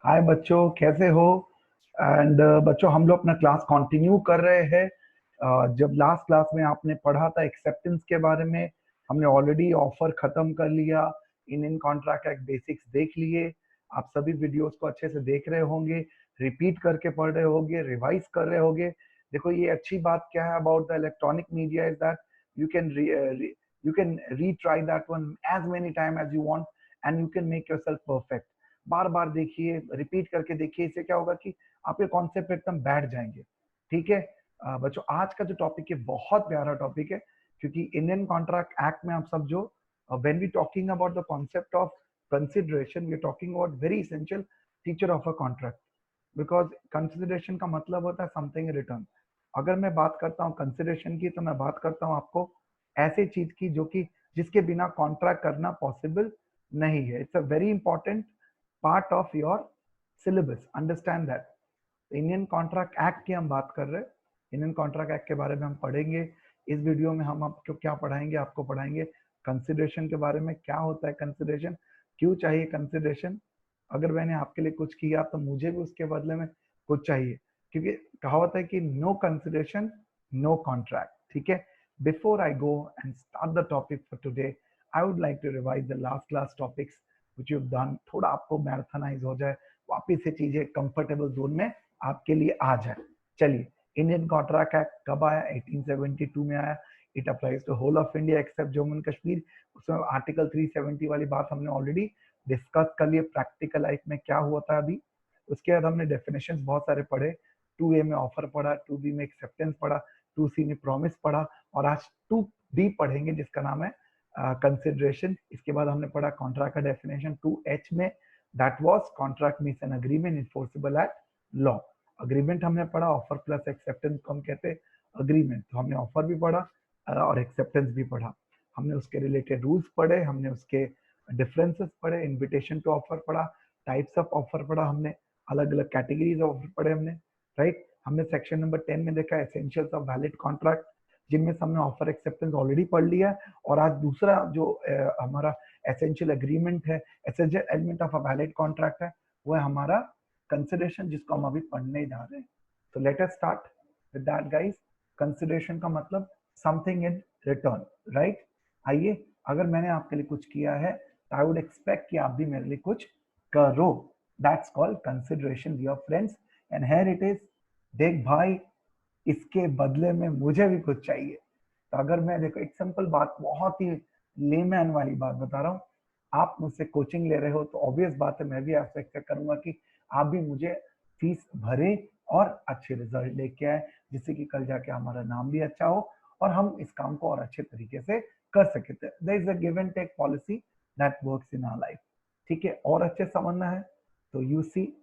हाय बच्चों, कैसे हो? एंड बच्चों, हम लोग अपना क्लास कंटिन्यू कर रहे हैं। जब लास्ट क्लास में आपने पढ़ा था एक्सेप्टेंस के बारे में, हमने ऑलरेडी ऑफर खत्म कर लिया। इंडियन कॉन्ट्रैक्ट एक्ट बेसिक्स देख लिए। आप सभी वीडियोस को अच्छे से देख रहे होंगे, रिपीट करके पढ़ रहे होंगे, रिवाइज कर रहे होंगे। देखो, ये अच्छी बात क्या है about the electronic media is that you can you can retry that one as many time as you want and you can make yourself perfect. बार बार देखिए, रिपीट करके देखिए। इससे क्या होगा कि आपके कॉन्सेप्ट एकदम बैठ जाएंगे। ठीक है बच्चों, आज का जो टॉपिक है बहुत प्यारा टॉपिक है, क्योंकि इंडियन कॉन्ट्रैक्ट एक्ट में आप सब जो when we talking about the concept of consideration, we are talking about very essential feature of a contract. Because consideration का मतलब होता है समथिंग रिटर्न। अगर मैं बात करता हूँ कंसिडरेशन की, तो मैं बात करता हूँ आपको ऐसी चीज की जो कि जिसके बिना कॉन्ट्रैक्ट करना पॉसिबल नहीं है। It's a very important part of your syllabus, understand that. Indian contract act की हम बात कर रहे हैं। इंडियन कॉन्ट्रैक्ट एक्ट के बारे में हम पढ़ेंगे। इस वीडियो में हम आपको क्या पढ़ाएंगे? आपको पढ़ाएंगे कंसिडरेशन के बारे में, क्या होता है कंसिडरेशन, क्यों चाहिए कंसिडरेशन। अगर मैंने आपके लिए कुछ किया तो मुझे भी उसके बदले में कुछ चाहिए, क्योंकि कहावत है कि नो कंसिडरेशन नो कॉन्ट्रैक्ट। ठीक है, before I go and start the topic for today, I would like to revise the last class topics which you have done. थोड़ा आपको मैराथनाइज हो जाए, वापिस से चीजें कंफर्टेबल जोन में आपके लिए आ जाए। चलिए, इंडियन कॉन्ट्रैक्ट एक्ट कब आया? 1872 में आया। It applies to whole of India except Jammu and Kashmir. उसमें आर्टिकल 370 वाली बात हमने ऑलरेडी डिस्कस कर लिए, प्रैक्टिकल लाइफ में क्या हुआ था अभी। उसके बाद हमने डेफिनेशंस बहुत सारे पढ़े। 2A में ऑफर पढ़ा, 2B में एक्सेप्टेंस पढ़ा, 2C में प्रॉमिस पढ़ा, और आज 2D पढ़ेंगे जिसका नाम है कंसिडरेशन। इसके बाद हमने पढ़ा कॉन्ट्रैक्ट का डेफिनेशन 2H में, that was contract means an agreement enforceable at law. Agreement हमने पढ़ा, ऑफर प्लस एक्सेप्टेंस को हम कहते हैं अग्रीमेंट। तो हमने ऑफर भी पढ़ा और एक्सेप्टेंस भी पढ़ा। हमने उसके रिलेटेड रूल्स पढ़े, हमने उसके डिफरेंसेस पढ़े, इनविटेशन टू ऑफर पढ़ा, टाइप्स ऑफ ऑफर पढ़ा, हमने अलग अलग कैटेगरीज ऑफर पढ़े हमने, राइट। हमने सेक्शन नंबर 10 में देखा एसेंशियल्स ऑफ वैलिड कॉन्ट्रैक्ट, जिनमें से हमने ऑफर एक्सेप्टेंस ऑलरेडी पढ़ लिया है। और आज दूसरा जो हमारा एसेंशियल एग्रीमेंट है, essential element of a valid contract है, वो है हमारा कंसिडरेशन, जिसको हम अभी पढ़ने जा रहे हैं। तो let us start with that guys. Consideration का मतलब समथिंग इन रिटर्न, राइट। आइए, अगर मैंने आपके लिए कुछ किया है तो आई वुड एक्सपेक्ट कि आप भी मेरे लिए कुछ करो। That's called consideration dear friends. And here it is. देख भाई, इसके बदले में मुझे भी कुछ चाहिए। तो अगर मैं, देखो, एक सिंपल बात, बहुत ही लेमैन वाली बात बता रहा हूँ। आप मुझसे कोचिंग ले रहे हो तो ऑब्वियस बात है मैं भी आपसे एक्सपेक्ट करूंगा कि आप भी मुझे फीस भरे और अच्छे रिजल्ट लेके आए, जिससे कि कल जाके हमारा नाम भी अच्छा हो और हम इस काम को और अच्छे तरीके से कर सके। There is a give and take policy that works in our life. ठीक है, और अच्छे समझना है तो यू सी,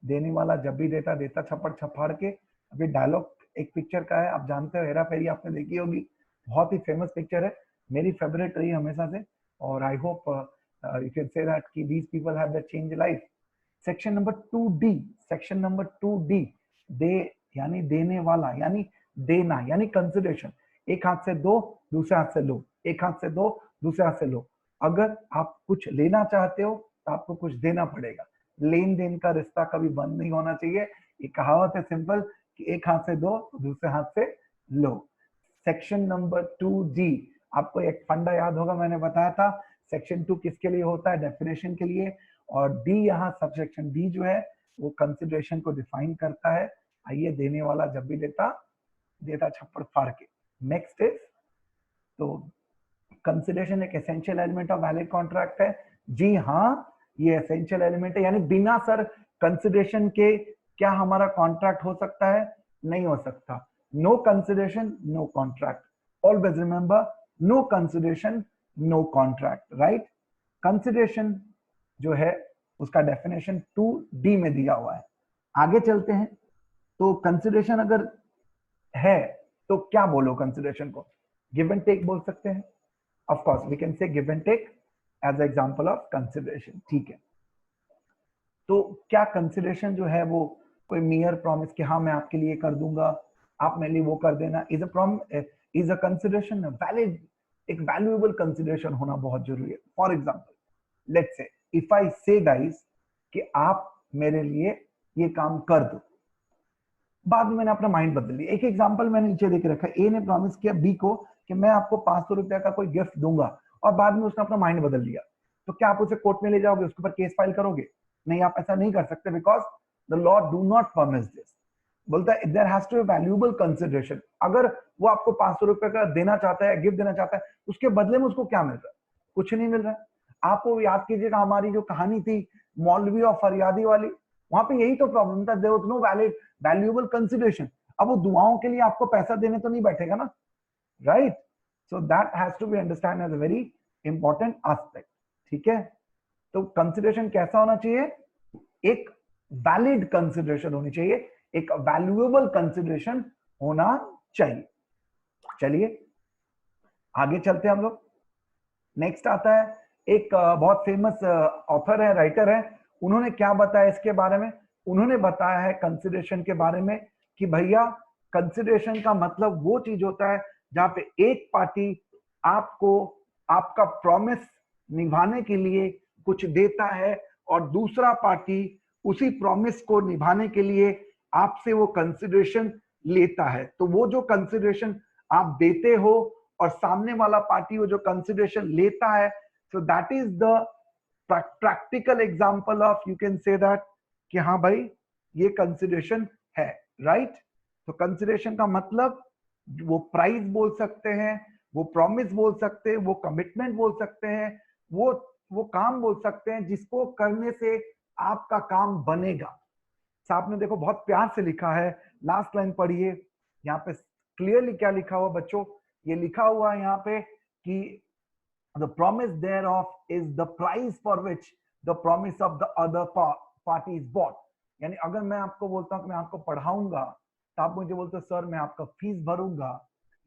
देने वाला जब भी देता देता छप्पड़ छपाड़ के। अभी डायलॉग एक पिक्चर का है, आप जानते हो, हेरा फेरी आपने देखी होगी, बहुत ही फेमस पिक्चर है, मेरी फेवरेट रही हमेशा से। और I hope you can say that कि these people have the change life. Section number 2D, section number 2D, दे यानी देने वाला, यानी देना, यानी कंसिडरेशन। एक हाथ से दो, दूसरे हाथ से लो, एक हाथ से दो, दूसरे हाथ से लो। अगर आप कुछ लेना चाहते हो तो आपको कुछ देना पड़ेगा। लेन देन का रिश्ता कभी बंद नहीं होना चाहिए। ये कहावत है सिंपल कि एक हाथ से दो, दूसरे हाथ से लो। सेक्शन नंबर 2D, आपको एक फंडा याद होगा, मैंने बताया था सेक्शन 2 किसके लिए होता है? डेफिनेशन के लिए। और डी, यहाँ सब सेक्शन डी जो है वो कंसिडरेशन को डिफाइन करता है। आइए, देने वाला जब भी देता देता छप्पड़ फाड़ के। नेक्स्ट इज, तो कंसिडरेशन एक essential element of valid contract है। जी हाँ, ये एसेंशियल एलिमेंट है, यानी बिना सर कंसिडरेशन के क्या हमारा कॉन्ट्रैक्ट हो सकता है? नहीं हो सकता। No consideration no contract. Always remember, no consideration no contract, right. Consideration जो है उसका डेफिनेशन 2D में दिया हुआ है। आगे चलते हैं। तो कंसिडरेशन अगर है तो क्या बोलो कंसिडरेशन को? गिव एंड टेक बोल सकते हैं। Of course we can say give and take as example of consideration. ठीक है, तो क्या कंसिडरेशन जो है वो कोई मियर प्रॉमिस कि हाँ मैं आपके लिए कर दूंगा, आप मेरे लिए वो कर देना, इज अ कंसिडरेशन वैलिड? एक वैल्यूएबल कंसिडरेशन होना बहुत जरूरी है। For example, let's say if I से गाइस कि आप मेरे लिए ये काम कर दो। बाद में मैंने अपना माइंड बदल लिया। एक एग्जांपल मैंने नीचे देके रखा है, ए ने प्रॉमिस किया बी को कि मैं आपको 500 रुपया का कोई गिफ्ट दूंगा, और बाद में उसने अपना माइंड बदल लिया, तो क्या आप उसे कोर्ट में ले जाओगे, उसके ऊपर केस फाइल करोगे? नहीं, आप ऐसा नहीं कर सकते, because the law do not permit this. बोलता है there has to be valuable consideration. अगर वो आपको 500 रुपए का देना चाहता है, गिफ्ट देना चाहता है, उसके बदले में उसको क्या मिल रहा है? कुछ नहीं मिल रहा है। आपको याद कीजिएगा हमारी जो कहानी थी मौलवी और फरियादी वाली, वहां पे यही तो प्रॉब्लम था, there was no valid valuable consideration. अब वो दुआओं के लिए आपको पैसा देने तो नहीं बैठेगा ना, right? So that has to be understand as a very important aspect. ठीक है, तो कंसिडरेशन कैसा होना चाहिए? एक वैलिड कंसिडरेशन होनी चाहिए, एक वैल्यूएबल कंसिडरेशन होना चाहिए। चलिए आगे चलते हैं हम लोग। नेक्स्ट आता है एक बहुत फेमस ऑथर है, राइटर है, उन्होंने क्या बताया इसके बारे में? उन्होंने बताया है कंसिडरेशन के बारे में कि भैया कंसिडरेशन का मतलब वो चीज होता है जहां पे एक पार्टी आपको आपका प्रॉमिस निभाने के लिए कुछ देता है और दूसरा पार्टी उसी प्रॉमिस को निभाने के लिए आपसे वो कंसिडरेशन लेता है। तो वो जो कंसिडरेशन आप देते हो और सामने वाला पार्टी वो जो कंसिडरेशन लेता है, so that is the practical example of, you can say that कि हाँ भाई ये कंसिडरेशन है, राइट? तो कंसिडरेशन का मतलब वो प्राइस बोल सकते हैं, वो प्रॉमिस बोल सकते हैं, वो कमिटमेंट बोल सकते हैं, वो काम बोल सकते हैं जिसको करने से आपका काम बनेगा। साहब ने देखो बहुत प्यार से लिखा है, लास्ट लाइन पढ़िए, यहाँ पे क्लियरली क्या लिखा हुआ बच्चों? ये लिखा हुआ है यहाँ पे कि the promise thereof is the price for which the promise of the other party is bought। यानी अगर मैं आपको बोलता हूं कि मैं आपको पढ़ाऊंगा, तो आप मुझे बोलते हो सर मैं आपका फीस भरूंगा,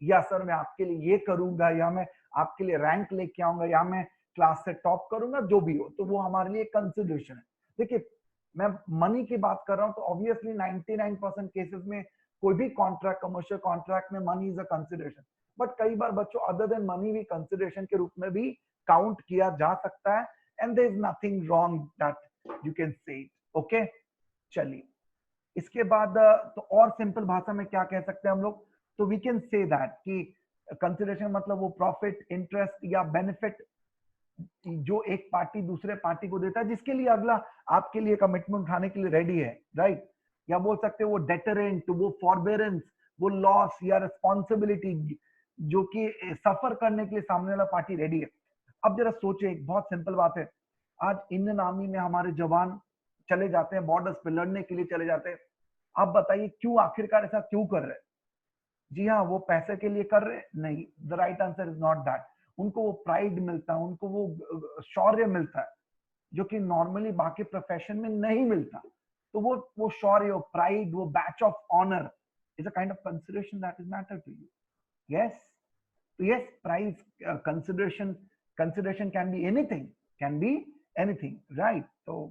या सर मैं आपके लिए ये करूंगा, या मैं आपके लिए रैंक लेके आऊंगा, या मैं क्लास से टॉप करूंगा, जो भी हो, तो वो हमारे लिए कंसिडरेशन है। देखिए मैं मनी की बात कर रहा हूं, तो ऑब्वियसली 99% केसेस में कोई भी कॉन्ट्रैक्ट, कमर्शियल कॉन्ट्रैक्ट में money is a consideration, but कई बार बच्चों अदर देन मनी भी कंसिडरेशन के रूप में भी काउंट किया जा सकता है, and there is nothing wrong that you can say it. Okay, चलिए इसके बाद तो और सिंपल भाषा में क्या कह सकते हैं हम लोग? तो वी कैन से दैट कि कंसिडरेशन मतलब वो प्रॉफिट, इंटरेस्ट या बेनिफिट जो एक पार्टी दूसरे पार्टी को देता है, जिसके लिए अगला आपके लिए कमिटमेंट उठाने के लिए रेडी है, राइट? या बोल सकते हो वो डेटरेंट, वो फॉरबेरेंस, वो लॉस या रिस्पॉन्सिबिलिटी जो कि सफर करने के लिए सामने वाला पार्टी रेडी है। अब जरा सोचे, एक बहुत सिंपल बात है, आज इंडियन आर्मी में हमारे जवान चले जाते हैं, बॉर्डर्स पे लड़ने के लिए चले जाते हैं। अब बताइए क्यों, आखिरकार ऐसा क्यों कर रहे हैं? जी हाँ, वो पैसे के लिए कर रहे हैं? नहीं, the right answer is not that. उनको वो प्राइड मिलता है, उनको वो शौर्य मिलता है जो कि नॉर्मली बाकी प्रोफेशन में नहीं मिलता। तो वो शौर्य, वो प्राइड, वो badge of honour is a kind of consideration that is matter to you. Yes, तो yes, price, consideration can be anything, can be anything, right? तो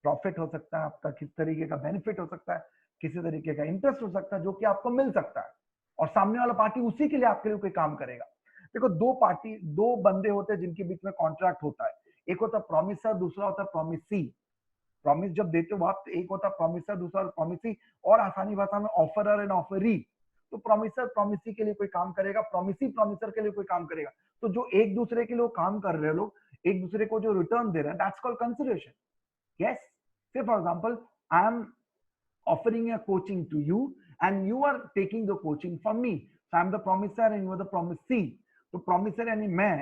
प्रॉफिट हो सकता है आपका, किस तरीके का बेनिफिट हो सकता है, किसी तरीके का इंटरेस्ट हो सकता है जो कि आपको मिल सकता है, और सामने वाला पार्टी उसी के लिए आपके लिए कोई काम करेगा। देखो दो बंदे होते हैं जिनके बीच में कॉन्ट्रैक्ट होता है, एक होता है प्रॉमिसर, दूसरा होता है प्रॉमिसी। प्रॉमिस जब देते हो आप, एक होता है प्रॉमिसर, दूसरा प्रॉमिसी, और आसानी भाषा में ऑफरर एंड ऑफरी। तो प्रॉमिसर प्रॉमिसी के लिए कोई काम करेगा, प्रॉमिसी प्रॉमिसर के लिए कोई काम करेगा। तो जो एक दूसरे के लिए काम कर रहे हैं लोग, एक दूसरे को जो रिटर्न दे रहे हैं, दैट्स कॉल्ड कंसिडरेशन। यस, से for example I am offering a coaching to you and you are taking the coaching from me, so I am the promiser and you are the promisee। तो promiser यानी मैं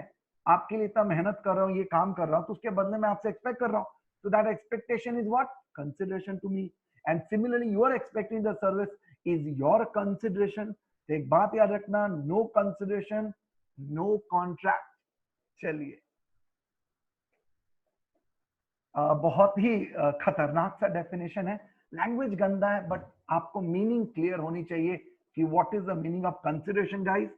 आपके लिए इतना मेहनत कर रहा हूँ, ये काम कर रहा हूँ, तो उसके बदले में आपसे एक्सपेक्ट कर रहा हूँ, so that expectation is what? Consideration to me, and similarly you are expecting the service is your consideration। तो एक बात याद रखना, no consideration no contract। चलिए बहुत ही खतरनाक सा डेफिनेशन है, लैंग्वेज गंदा है, बट आपको मीनिंग क्लियर होनी चाहिए कि what is the meaning of consideration guys.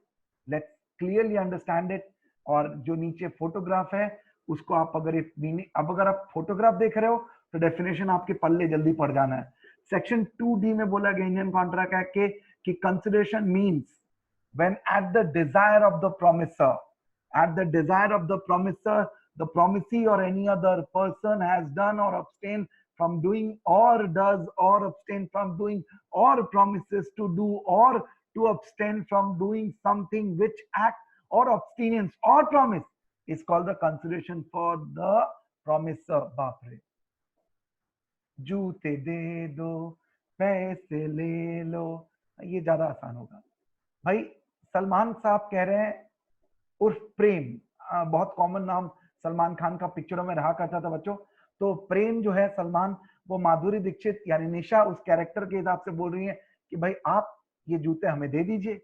Let's clearly understand it. और जो नीचे फोटोग्राफ है उसको आप अगर आप फोटोग्राफ देख रहे हो तो डेफिनेशन आपके पल्ले जल्दी पड़ जाना है। सेक्शन 2D में बोला गया इंडियन कॉन्ट्रैक्ट एक्ट कि consideration means when eight the desire of the promisor, at the desire of the promiser, the promisee or any other person has done or abstained from doing, or does, or abstain from doing, or promises to do, or to abstain from doing something which act or abstinence or promise is called the consideration for the promiser. बाप रे, जूते दे दो, पैसे ले लो, ये ज्यादा आसान होगा भाई। सलमान साहब कह रहे हैं उर्फ प्रेम, बहुत कॉमन नाम सलमान खान का पिक्चरों में रहा करता था बच्चों। तो प्रेम जो है सलमान, वो माधुरी दीक्षित यानी निशा उस कैरेक्टर के हिसाब से बोल रही है कि भाई आप ये जूते हमें दे दीजिए।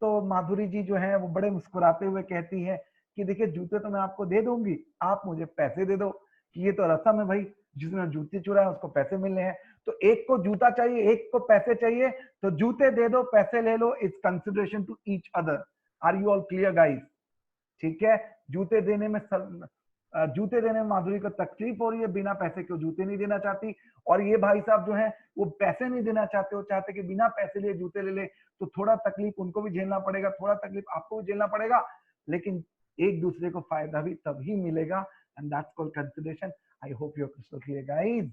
तो माधुरी जी जो है वो बड़े मुस्कुराते हुए कहती है कि देखिए जूते तो मैं आपको दे दूंगी, आप मुझे पैसे दे दो, कि ये तो रस्म है भाई, जिसने जूते चुराए उसको पैसे मिलने हैं। तो एक को जूता चाहिए, एक को पैसे चाहिए, तो जूते दे दो, पैसे ले लो, it's consideration to each other. Are you all clear guys? ठीक है, जूते देने में माधुरी को तकलीफ हो रही है, बिना पैसे के जूते नहीं देना चाहती। और ये भाई साहब जो है वो पैसे नहीं देना चाहते, वो चाहते कि बिना पैसे लिए जूते ले ले। तो थोड़ा तकलीफ उनको भी झेलना पड़ेगा, थोड़ा तकलीफ आपको भी झेलना पड़ेगा, लेकिन एक दूसरे को फायदा भी तभी मिलेगा, and that's called consideration. I hope you are crystal clear guys.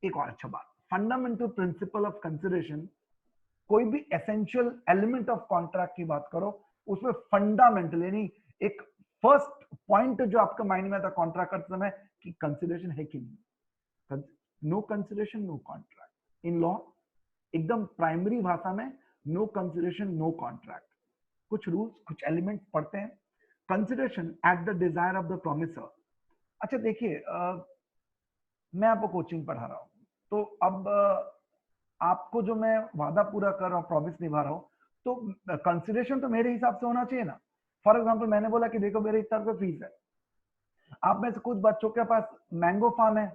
एक और अच्छा बात, फंडामेंटल प्रिंसिपल ऑफ कंसिडरेशन, कोई भी एसेंशियल एलिमेंट ऑफ कॉन्ट्रैक्ट की बात करो, उसमें फंडामेंटल यानी एक फर्स्ट पॉइंट जो आपके माइंड में आता कॉन्ट्रैक्ट करते समय कि कंसिडरेशन है कि नहीं। No consideration no contract. In law एकदम प्राइमरी भाषा में नो कंसिडरेशन नो कॉन्ट्रैक्ट। कुछ रूल्स, कुछ एलिमेंट पढ़ते हैं। Consideration at the desire of the promisor. अच्छा देखिए, मैं आपको कोचिंग पढ़ा रहा हूं, तो अब आपको जो मैं वादा पूरा कर रहा हूं, प्रॉमिस निभा रहा हूं, तो कंसिडरेशन तो मेरे हिसाब से होना चाहिए ना। फॉर एग्जाम्पल मैंने बोला कि देखो मेरे इस तरह का फीस है, आप में से कुछ बच्चों के पास मैंगो फार्म है,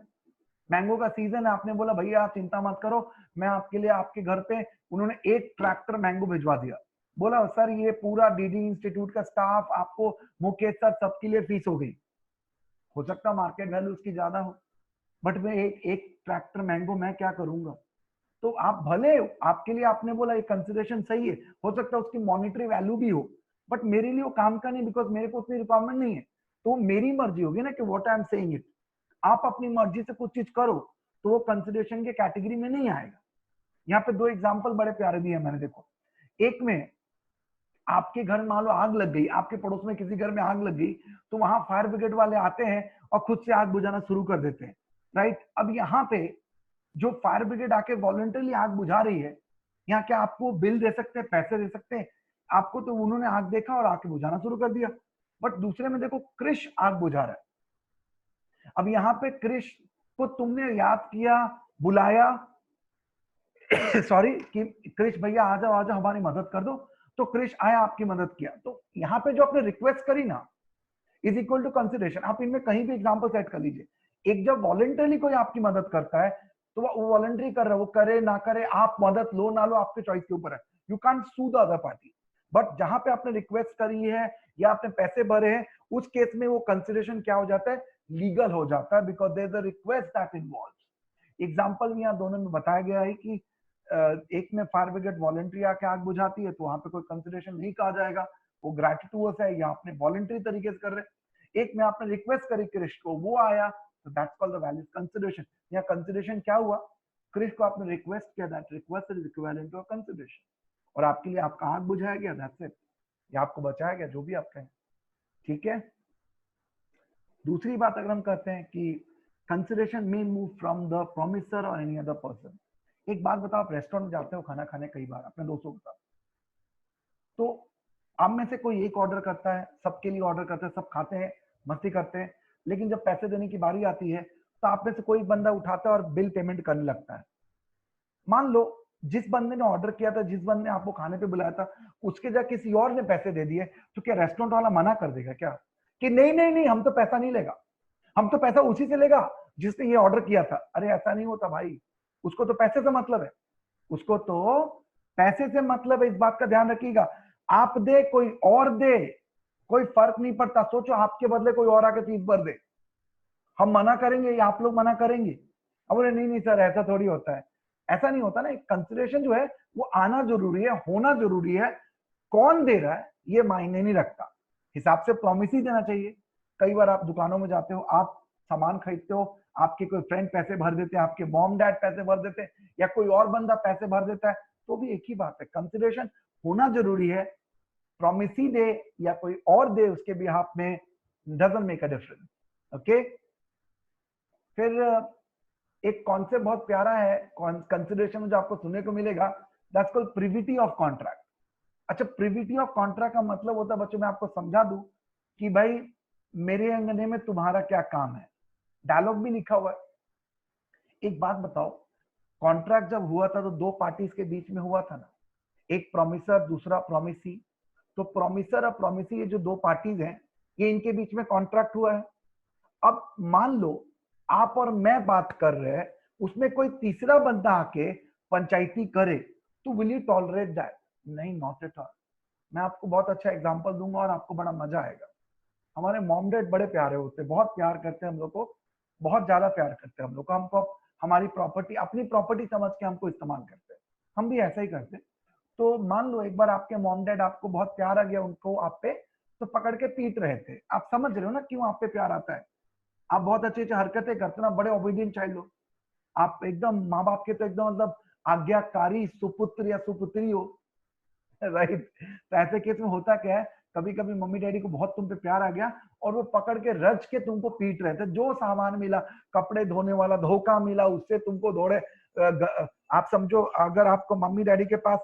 मैंगो का सीजन है, आपने बोला भैया आप चिंता मत करो, मैं आपके लिए आपके घर पे, उन्होंने 1 ट्रैक्टर मैंगो भिजवा दिया। बोला सर ये पूरा डीडी इंस्टीट्यूट का स्टाफ, आपको मुकेश सर सबके लिए फीस हो गई। हो सकता मार्केट वैल्यू उसकी ज्यादा हो, बट मैं एक ट्रैक्टर मैंगो मैं क्या करूंगा। तो आप भले आपके लिए आपने बोला एक कंसिडरेशन सही है, हो सकता है उसकी मॉनिटरी वैल्यू भी हो, बट मेरे लिए वो काम का नहीं, बिकॉज मेरे को उतनी रिक्वायरमेंट नहीं है। तो मेरी मर्जी होगी ना कि what I am saying it. आप अपनी मर्जी से कुछ चीज करो तो वो कंसिडरेशन के कैटेगरी में नहीं आएगा। यहाँ पे 2 एग्जाम्पल बड़े प्यारे दिए मैंने, देखो। एक में आपके घर मान लो आग लग गई, आपके पड़ोस में किसी घर में आग लग गई, तो वहां फायर ब्रिगेड वाले आते हैं और खुद से आग बुझाना शुरू कर देते हैं, राइट। अब यहाँ पे जो फायर ब्रिगेड आके वॉलंटरली आग बुझा रही है, यहाँ क्या आपको बिल दे सकते हैं, पैसे दे सकते हैं? आपको तो उन्होंने आग देखा और आके बुझाना शुरू कर दिया। बट दूसरे में देखो क्रिश आग बुझा रहा है। अब यहाँ पे क्रिश को तुमने याद किया, बुलाया सॉरी कि क्रिश भैया आ जाओ हमारी मदद कर दो, तो क्रिश आया, आपकी मदद किया। तो यहाँ पे जो आपने रिक्वेस्ट करी ना इज इक्वल टू कंसिडरेशन। आप इनमें कहीं भी एग्जाम्पल सेट कर लीजिए। एक जब वॉलंटरली कोई आपकी मदद करता है तो वो वॉलंटरी कर रहा है, वो करे ना करे, आप मदद लो ना लो आपके चॉइस के ऊपर है, you can't sue the other party. But जहां पे आपने रिक्वेस्ट करी है या आपने पैसे भरे हैं, उस केस में वो कंसिडरेशन क्या हो जाता है, लीगल हो जाता है, because there is a request that involves. Example यहाँ दोनों में बताया गया है कि एक में फायर ब्रिगेड वॉलंटरी आके आग बुझाती है, तो वहां पे कोई कंसिडरेशन नहीं कहा जाएगा, वो ग्रेटिट्यूडस है या आपने वॉलंटरी तरीके से कर रहे। एक में आपने रिक्वेस्ट करी क्रिश को, वो आया, तो that's called the valid consideration. यहाँ कंसिडरेशन क्या हुआ, क्रिश को आपने रिक्वेस्ट किया, that request is equivalent to a consideration, और आपके लिए आपका आग बुझाया गया, दैट्स इट, या आपको बचाया गया, जो भी आप कहें। ठीक है। दूसरी बात अगर हम कहते हैं कि consideration may move from the promisor और एनी अदर पर्सन। एक बात बताओ, आप रेस्टोरेंट में जाते हो खाना खाने कई बार अपने दोस्तों के साथ, तो आप में से कोई एक ऑर्डर करता है, सबके लिए ऑर्डर करते हैं, सब खाते हैं, मस्ती करते हैं, लेकिन जब पैसे देने की बारी आती है तो आप में से कोई बंदा उठाता है और बिल पेमेंट करने लगता है। मान लो जिस बंदे ने ऑर्डर किया था, जिस बंदे ने आपको खाने पे बुलाया था, उसके जगह किसी और ने पैसे दे दिए, तो क्या रेस्टोरेंट वाला मना कर देगा क्या कि नहीं नहीं नहीं हम तो पैसा नहीं लेगा, हम तो पैसा उसी से लेगा जिसने ये ऑर्डर किया था? अरे ऐसा नहीं होता भाई, उसको तो पैसे से मतलब है, उसको तो पैसे से मतलब है। इस बात का ध्यान रखिएगा, आप दे कोई और दे, कोई फर्क नहीं पड़ता। सोचो आपके बदले कोई और आके चीज भर दे, हम मना करेंगे या आप लोग मना करेंगे? अब बोले नहीं नहीं सर ऐसा थोड़ी होता है, ऐसा नहीं होता ना। कंसिडरेशन जो है वो आना जरूरी है, होना जरूरी है, कौन दे रहा है ये मायने नहीं रखता, हिसाब से प्रॉमिस ही देना चाहिए। कई बार आप दुकानों में जाते हो, आप सामान खरीदते हो, आपके कोई फ्रेंड पैसे भर देते हैं, आपके मॉम डैड पैसे भर देते हैं, या कोई और बंदा पैसे भर देता है, तो भी एक ही बात है, कंसिडरेशन होना जरूरी है। प्रॉमिसी दे या कोई और दे उसके बिहाफ में, doesn't make a difference. Okay, फिर एक कॉन्सेप्ट बहुत प्यारा है कंसिडरेशन में जो आपको सुनने को मिलेगा, that's called privity of contract. अच्छा, प्रिविटी ऑफ कॉन्ट्रैक्ट का मतलब होता है बच्चों, मैं आपको समझा दूं कि भाई मेरे अंगने में तुम्हारा क्या काम है, डायलॉग भी लिखा हुआ है। एक बात बताओ, कॉन्ट्रैक्ट जब हुआ था तो दो पार्टीज के बीच में हुआ था ना, एक प्रॉमिसर दूसरा प्रॉमिसी। तो प्रॉमिसर और प्रॉमिसी, ये जो दो पार्टीज हैं, ये इनके बीच में कॉन्ट्रैक्ट हुआ है। अब मान लो आप और मैं बात कर रहे हैं, उसमें कोई तीसरा बंदा आके पंचायती करे, तो विल यू टॉलरेट दैट? नहीं, नॉट एट ऑल। मैं आपको बहुत अच्छा एग्जांपल दूंगा और आपको बड़ा मजा आएगा। हमारे मॉम डैड बड़े प्यारे होते हैं, बहुत प्यार करते हैं हम लोग को, बहुत ज्यादा प्यार करते हैं हम लोग को। हमको हमारी प्रॉपर्टी, अपनी प्रॉपर्टी समझ के हमको इस्तेमाल करते हैं, हम भी ऐसा ही करते हैं। तो मान लो एक बार आपके मॉम डैड, आपको बहुत प्यार आ गया उनको आप पे, तो पकड़ के पीट रहे थे। आप समझ रहे हो ना क्यों आप पे प्यार आता है? आप बहुत अच्छी अच्छी हरकतें करते ना, बड़े ओबीडियंट चाइल्ड हो आप, एकदम माँ बाप के तो एकदम मतलब आज्ञाकारी सुपुत्र या सुपुत्री हो, राइट? तो ऐसे केस में होता क्या है, कभी कभी मम्मी डैडी को बहुत तुम पे प्यार आ गया और वो पकड़ के रज के तुमको पीट रहे थे। जो सामान मिला, कपड़े धोने वाला धोखा मिला, उससे तुमको दौड़े। आप समझो, अगर आपको मम्मी डैडी के पास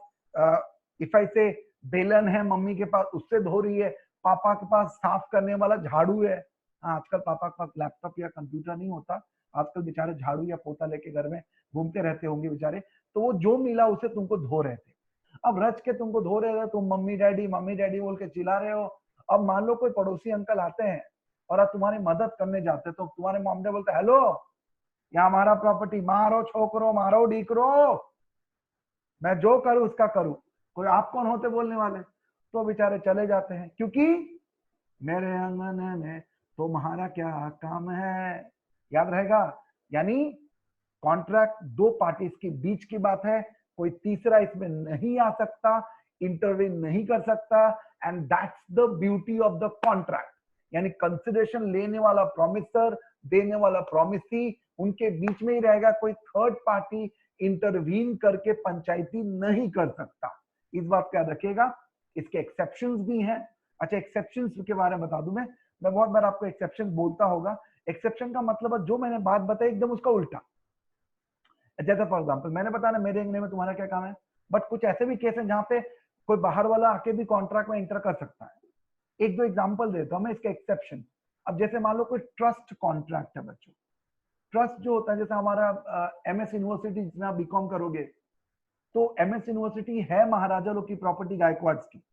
इफ आई से बेलन है, मम्मी के पास उससे धो रही है, पापा के पास साफ करने वाला झाड़ू है। हाँ, आजकल पापा के पास लैपटॉप या कंप्यूटर नहीं होता, आजकल बेचारे झाड़ू या पोता लेके घर में घूमते रहते होंगे बेचारे। तो वो जो मिला उसे तुमको धो रहे थे। अब रच के तुमको धो रहे हो, तुम मम्मी डैडी बोल के चिल्ला रहे हो। अब मान लो कोई पड़ोसी अंकल आते हैं और अब तुम्हारी मदद करने जाते, तो तुम्हारे मॉम डैड बोलते, हेलो, यहाँ हमारा प्रॉपर्टी, मारो छोकरो, मारो डीकरो, मैं जो करूं उसका करूं, कोई आप कौन होते बोलने वाले? तो बेचारे चले जाते हैं, क्योंकि मेरे अंगने में तुम्हारा क्या काम है। याद रहेगा? यानी कॉन्ट्रैक्ट दो पार्टीज के बीच की बात है, कोई तीसरा इसमें नहीं आ सकता, इंटरवीन नहीं कर सकता, and that's the beauty of the contract. यानी कंसिडरेशन लेने वाला प्रॉमिसर, देने वाला प्रॉमिसी, उनके बीच में ही रहेगा, कोई थर्ड पार्टी इंटरवीन करके पंचायती नहीं कर सकता। इस बात का याद रखिएगा। इसके एक्सेप्शंस भी हैं। अच्छा, एक्सेप्शंस के बारे में बता दूं मैं बहुत बार आपको एक्सेप्शन बोलता होगा। एक्सेप्शन का मतलब है जो मैंने बात बताई एकदम उसका उल्टा। जैसे फॉर एग्जाम्पल मैंने बताया ना, मेरे अंगने में तुम्हारा क्या काम है, बट कुछ ऐसे भी केस है जहां पे कोई बाहर वाला आके भी कॉन्ट्रैक्ट में इंटर कर सकता है। एक दो एग्जांपल देता हूं मैं इसके एक्सेप्शन। अब जैसे मान लो कोई ट्रस्ट कॉन्ट्रैक्ट है बच्चों। ट्रस्ट जो होता है, जैसे हमारा एमएस यूनिवर्सिटी जिसमें आप बीकॉम करोगे, तो एमएस यूनिवर्सिटी है महाराजा लोग की प्रॉपर्टी, गायकवाड्स की।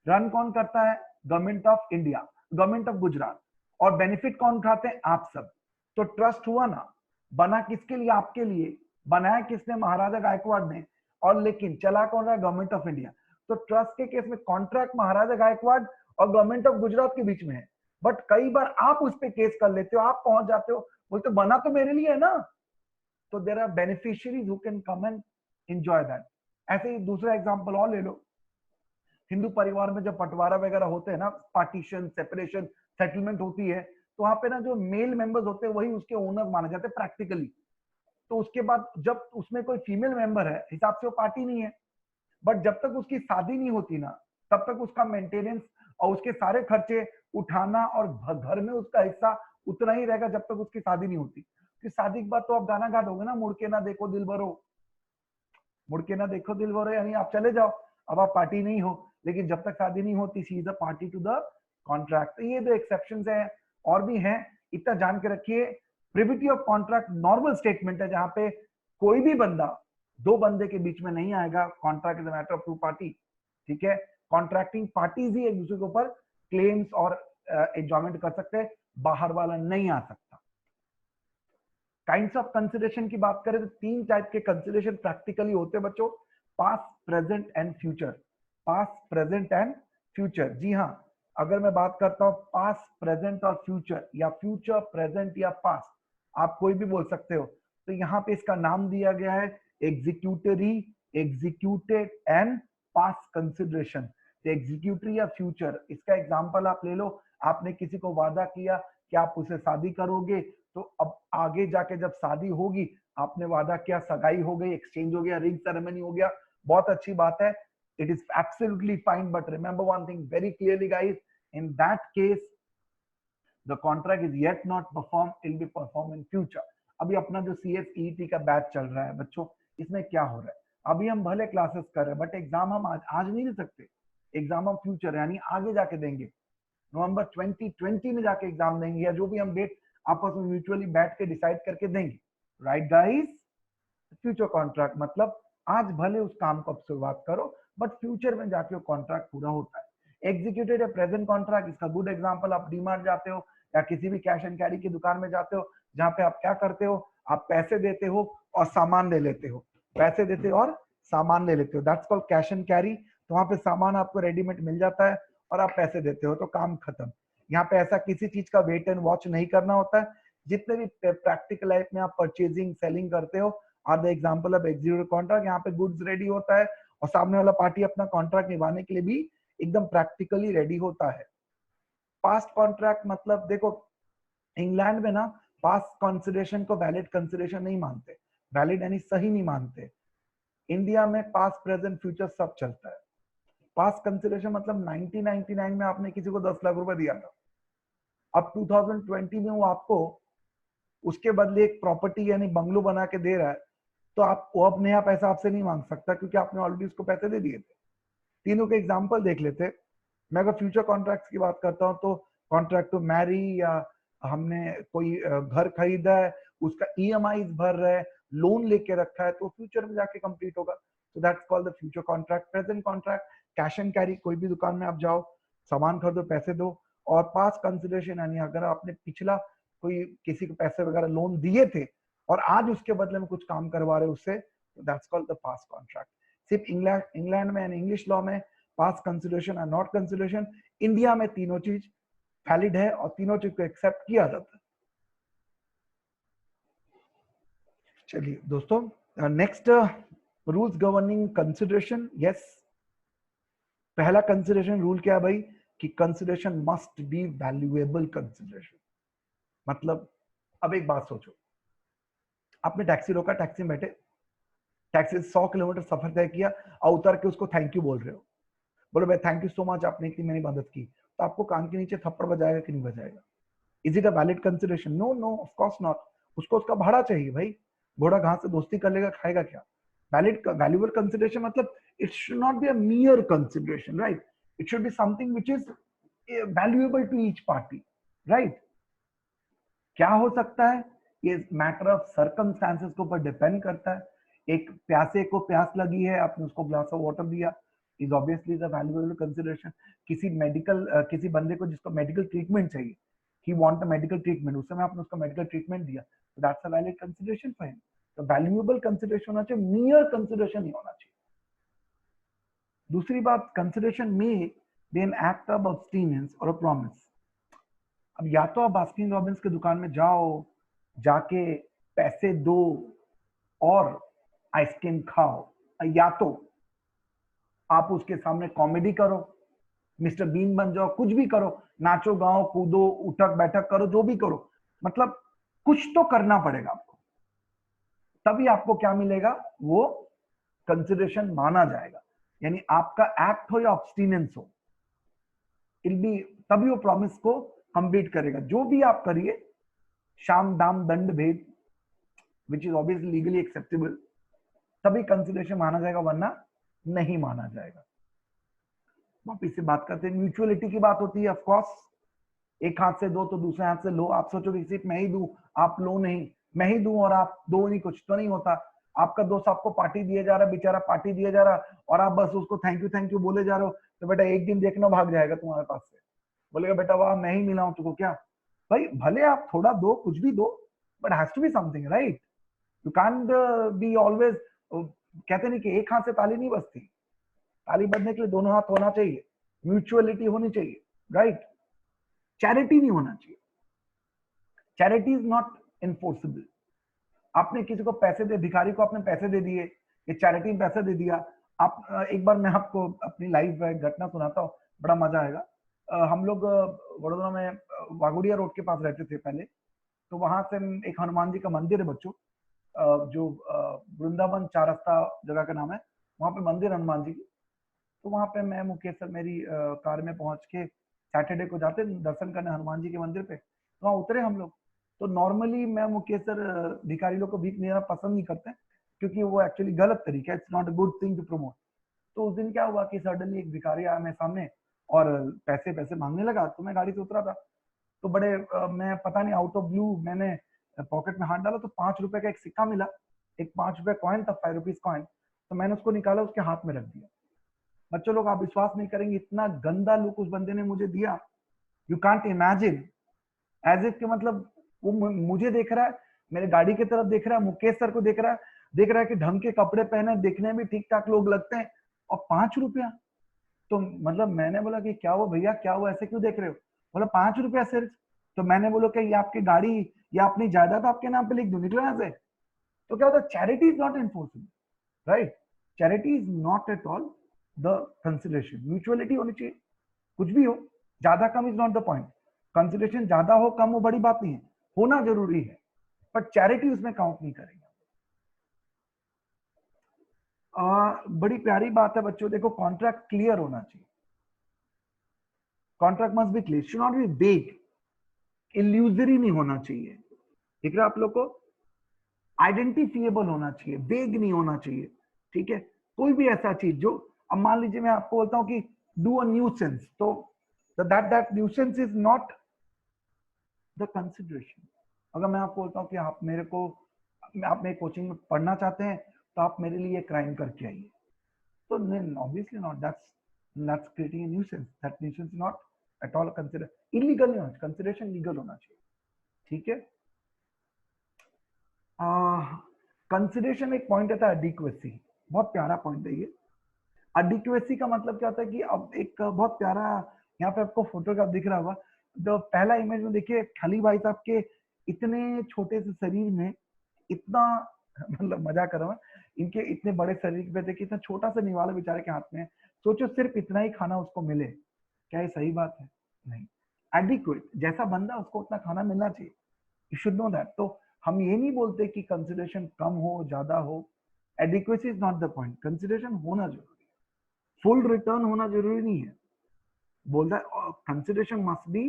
रन कौन करता है? Government of India, government of Gujarat. और बेनिफिट कौन उठाते हैं? आप सब। तो ट्रस्ट हुआ ना, बना किसके लिए? आपके लिए। बनाया किसने? महाराजा गायकवाड़ ने। और लेकिन चला कौन रहा है? Government of India. तो ट्रस्ट के केस में कॉन्ट्रैक्ट महाराजा गायकवाड़ और गवर्नमेंट ऑफ गुजरात के बीच में है। बट कई बार आप उस पर केस कर लेते हो, आप पहुंच जाते हो, बोलते बना तो मेरे लिए है ना। तो there are beneficiaries who can come and enjoy that. ऐसे ही दूसरा एग्जांपल और ले लो। हिंदू परिवार में जब बंटवारा वगैरह होते हैं ना, पार्टीशन, सेपरेशन, सेटलमेंट होती है, तो वहां पे ना जो मेल मेंबर्स होते हैं वही उसके ओनर माने जाते हैं प्रैक्टिकली। तो उसके बाद जब उसमें कोई फीमेल मेंबर है, हिसाब से वो पार्टी नहीं है। बट जब तक उसकी शादी नहीं होती ना, तब तक उसका मेंटेनेंस और उसके सारे खर्चे उठाना और घर में उसका हिस्सा उतना ही रहेगा जब तक उसकी शादी नहीं होती। कि शादी के बाद तो आप गाना गा दोगे ना, मुड़ के ना देखो दिल भरो, मुड़ के ना देखो दिल भरो, यानी आप चले जाओ, अब आप पार्टी नहीं हो। लेकिन जब तक शादी नहीं होती, she is a party to the contract. तो ये दो एक्सेप्शंस हैं, और भी हैं, इतना जान के रखिए। Privity of contract normal statement है जहां पे कोई भी बंदा दो बंदे के बीच में नहीं आएगा। Contract is a matter of two party, ठीक है? कॉन्ट्रैक्टिंग पार्टीज ही एक दूसरे के ऊपर क्लेम्स और एंजॉयमेंट कर सकते हैं, बाहर वाला नहीं आ सकता। काइंड्स ऑफ कंसिडरेशन की बात करें तो तीन टाइप के कंसिडरेशन प्रैक्टिकली होते हैं बच्चों, past, present and future. Past, present and future. जी हाँ, अगर मैं बात करता हूं पास्ट, प्रेजेंट और फ्यूचर, या फ्यूचर, प्रेजेंट या पास्ट, आप कोई भी बोल सकते हो। तो यहाँ पे इसका नाम दिया गया है executory, executed and past consideration. Executory या फ्यूचर, इसका एग्जांपल आप ले लो। आपने किसी को वादा किया कि आप उसे शादी करोगे, तो अब आगे जाके जब शादी होगी, आपने वादा किया, सगाई हो गई, एक्सचेंज हो गया, रिंग सेरेमनी हो गया, बहुत अच्छी बात है, it is absolutely fine, but remember one thing very clearly guys, in that case the contract is yet not performed, it will be performed in future. अभी अपना जो CSET का बैच चल रहा है बच्चों, इसमें क्या हो रहा है, अभी हम भले क्लासेस कर रहे हैं बट एग्जाम हम आज नहीं दे सकते, एग्जाम हम फ्यूचर यानी आगे जाके देंगे, नवंबर 2020 में जाके एग्जाम देंगे, या जो भी हम डेट आपस में म्यूचुअली बैठ के डिसाइड करके देंगे, राइट गाइस। फ्यूचर कॉन्ट्रैक्ट मतलब आज भले उस काम को आप शुरुआत करो बट फ्यूचर में जाके वो कॉन्ट्रैक्ट पूरा होता है। एग्जीक्यूटेड प्रेजेंट कॉन्ट्रैक्ट, इसका गुड एग्जांपल, आप डीमार्ट जाते हो या किसी भी कैश एंड कैरी की दुकान में जाते हो, जहां पे आप क्या करते हो, आप पैसे देते हो और सामान ले लेते हो, पैसे देते हो और सामान ले लेते हो, that's called cash and carry. तो वहां पे सामान आपको रेडीमेड मिल जाता है और आप पैसे देते हो, तो काम खत्म। यहाँ पे ऐसा किसी चीज का वेट एंड वॉच नहीं करना होता है। जितने भी प्रैक्टिकल लाइफ में आप परचेजिंग सेलिंग करते हो are the example of executive contract. यहाँ पे गुड्स रेडी होता है और सामने वाला पार्टी अपना कॉन्ट्रैक्ट निभाने के लिए भी एकदम प्रैक्टिकली रेडी होता है। पास्ट कॉन्ट्रैक्ट मतलब देखो, इंग्लैंड में ना पास्ट कंसिडरेशन को वैलिड कंसिडरेशन नहीं मानते, वैलिड यानी सही नहीं मानते। इंडिया में पास्ट प्रेजेंट फ्यूचर सब चलता है। पास्ट कंसिडरेशन मतलब 1999 में आपने किसी को 10 लाख रुपए दिया था, अब 2020 में वो आपको उसके बदले एक प्रॉपर्टी यानी बंगलो बना के दे रहा है, तो आप वो अब नया पैसा आपसे नहीं मांग सकता क्योंकि आपने ऑलरेडी उसको पैसे दे दिए थे। तीनों के एग्जाम्पल देख लेते। मैं अगर फ्यूचर कॉन्ट्रैक्ट्स की बात करता हूँ तो कॉन्ट्रैक्ट टू मैरी, या हमने कोई घर खरीदा है, उसका EMI भर रहा है, लोन लेके रखा है, तो फ्यूचर में जाके कंप्लीट होगा, तो that's called the future contract. Present contract cash and carry, कोई भी दुकान में आप जाओ, सामान खरीदो, पैसे दो। और पास्ट कंसिडरेशन यानी अगर आपने पिछला कोई किसी को पैसे वगैरह लोन दिए थे और आज उसके बदले में कुछ काम करवा रहे उससे, तो that's called the past contract. सिर्फ इंग्लैंड में इंग्लिश लॉ में पास्ट कंसिडरेशन और नॉट कंसिडरेशन, इंडिया में तीनों चीज वैलिड है और तीनों चीज को एक्सेप्ट किया जाता है। चलिए दोस्तों, next rules governing consideration. Yes, पहला कंसिडरेशन रूल क्या है भाई, कि consideration must B valuable consideration. मतलब अब एक बात सोचो, आपने टैक्सी रोका, टैक्सी में बैठे, टैक्सी 100 किलोमीटर सफर तय किया और उतर के उसको थैंक यू बोल रहे हो, बोलो भाई थैंक यू सो मच, आपने इतनी मेरी मदद की, तो आपको कान के नीचे थप्पड़ बजाएगा कि नहीं बजाएगा? Is it a valid consideration? No no, of course not. उसको उसका भाड़ा चाहिए भाई, घोड़ा घास से दोस्ती कर लेगा, खाएगा क्या? वैलिड वैल्यूएबल कंसिडरेशन मतलब it should not be a mere consideration, right? It should be something which is valuable to each party, right? क्या हो सकता है, ये मैटर ऑफ सर्कमस्टांसेस के ऊपर डिपेंड करता है। एक प्यासे को प्यास लगी है, आपने उसको ग्लास ऑफ वाटर दिया, is obviously the valuable consideration. किसी बंदे को जिसको मेडिकल ट्रीटमेंट चाहिए, he want a medical treatment, उस समय आपने उसको मेडिकल ट्रीटमेंट दिया, तो that's a valid consideration for him. तो वैल्यूएबल कंसिडरेशन होना चाहिए, मियर कंसिडरेशन नहीं होना चाहिए। दूसरी बात, कंसिडरेशन में बी एन एक्ट ऑफ अब्सटीनेंस और अ प्रॉमिस। अब या तो आप बास्किन रॉबिन्स की दुकान में जाओ, जाके पैसे दो और आइसक्रीम खाओ, या तो आप उसके सामने कॉमेडी करो, मिस्टर बीन बन जाओ, कुछ भी करो, नाचो गाओ कूदो, उठक बैठक करो, जो भी करो, मतलब कुछ तो करना पड़ेगा आपको, तभी आपको क्या मिलेगा, वो कंसिडरेशन माना जाएगा। यानी आपका एक्ट हो या ऑब्स्टिनेंस हो, इट बी, तभी वो प्रॉमिस को कंप्लीट करेगा। जो भी आप करिए, शाम दाम दंड भेद, which is obviously legally acceptable, तभी कंसिडरेशन माना जाएगा, वरना नहीं माना जाएगा। वापिस से बात करते हैं, म्यूचुअलिटी की बात होती है। ऑफ कोर्स, एक हाथ से दो तो दूसरे हाथ से लो। आप सोचोगे सिर्फ मैं ही दूं, आप लो नहीं, मैं ही दूं और आप दो नहीं, कुछ तो नहीं होता। आपका दोस्त आपको पार्टी दिए जा रहा है, बेचारा पार्टी दिए जा रहा, और आप बस उसको थैंक यू बोले जा रहे हो, तो बेटा एक दिन देखना भाग जाएगा तुम्हारे पास से, बोलेगा बेटा वाह मैं ही मिला हूं तुमको। क्या भाई, भले आप थोड़ा दो, कुछ भी दो, but has to be something, right? You can't be always, कहते नहीं कि एक हाथ से ताली नहीं बजती, ताली बजने के लिए दोनों हाथ होना चाहिए, म्यूचुअलिटी होनी चाहिए, राइट? चैरिटी नहीं होना चाहिए, चैरिटी इज नॉट इनफोर्सेबल। आपने किसी को पैसे दे, भिखारी को आपने पैसे दे दिए, ये चैरिटी में पैसे दे दिया। आप एक बार मैं आपको अपनी लाइफ घटना सुनाता हूँ, बड़ा मजा आएगा। हम लोग वडोदरा में वागुड़िया रोड के पास रहते थे पहले, तो वहां से एक हनुमान जी का मंदिर है बच्चों, जो वृंदावन चार रास्ता जगह का नाम है, वहां पे मंदिर हनुमान जी की। तो वहां पे मैं मुकेश सर मेरी कार में पहुंच के, सैटरडे को जाते दर्शन करने हनुमान जी के मंदिर पे, तो वहाँ उतरे हम लोग। तो नॉर्मली मैं मुकेश सर भिखारी लोग को भीख देना पसंद नहीं करते, क्योंकि वो एक्चुअली गलत तरीका है, it's not a good thing to promote. तो उस दिन क्या हुआ कि सडनली एक भिखारी आया मेरे सामने और पैसे पैसे मांगने लगा, तो मैं गाड़ी से उतरा था। तो बड़े मैं पता नहीं आउट ऑफ ब्लू मैंने पॉकेट में हाथ डाला, तो 5 रुपए का एक सिक्का मिला, एक 5 रुपए कॉइन था, 5 रुपीज कॉइन। तो मैंने उसको निकाला, उसके हाथ में रख दिया। बच्चों लोग आप विश्वास नहीं करेंगे, इतना गंदा लुक उस बंदे ने मुझे दिया, you can't imagine. As if के मतलब वो मुझे देख रहा है, मेरे गाड़ी की तरफ देख रहा है, मुकेश सर को देख रहा है कि ढंग के कपड़े पहने, दिखने में ठीक ठाक लोग लगते हैं, और 5 रुपया। तो मतलब मैंने बोला कि क्या हुआ भैया, क्या हुआ, ऐसे क्यों देख रहे हो? बोला 5 रुपया सिर्फ। तो मैंने बोला कि ये आपकी गाड़ी या अपनी जायदाद आपके नाम पे लिख दूं, निकलो यहाँ से। तो क्या होता है, charity is not enforcing, right? Charity is not at all the consideration, mutuality होनी चाहिए। कुछ भी हो, ज्यादा कम is not the point. Consideration ज्यादा हो कम हो बड़ी बात नहीं है, होना जरूरी है, बट चैरिटी उसमें काउंट नहीं करेगा। बड़ी प्यारी बात है बच्चों, देखो कॉन्ट्रैक्ट क्लियर होना चाहिए। Contract must be clear, should not be वेग, इल्यूजरी नहीं होना चाहिए। ठीक है आप लोग को, आइडेंटिफिएबल होना चाहिए, वेग नहीं होना चाहिए। ठीक है, कोई भी ऐसा चीज जो, अब मान लीजिए मैं आपको बोलता हूं कि डू अ न्यूसेंस, तो that nuisance is not the consideration. अगर मैं आपको बोलता हूं कि आप मेरे को, आप मेरे कोचिंग में पढ़ना चाहते हैं, तो आप मेरे लिए क्राइम करके आइए, तो obviously not, that's creating a nuisance, that nuisance is not at all consider, illegal नहीं होना, कंसिडरेशन लीगल होना चाहिए। ठीक है, कंसिडरेशन एक पॉइंट आता है एडिक्वेसी, बहुत प्यारा पॉइंट है ये। एडिक्वेसी का मतलब क्या होता है कि अब एक बहुत प्यारा, यहाँ पे आपको फोटोग्राफ दिख रहा होगा, जो पहला इमेज में देखिए खली भाई साहब के इतने छोटे से शरीर में इतना मतलब मजा कर रहा हूँ, इनके इतने बड़े शरीर पे देखिए इतना छोटा सा निवाला बेचारे के हाथ में है। सोचो सिर्फ इतना ही खाना उसको मिले, क्या ये सही बात है? नहीं। एडिक्वेट, जैसा बंदा उसको उतना खाना मिलना चाहिए, यू शुड नो दैट। तो हम ये नहीं बोलते कि कंसिडरेशन कम हो ज्यादा हो, adequacy is not the point, consideration होना जरूरी है, फुल रिटर्न होना जरूरी नहीं है। बोल रहा है consideration must be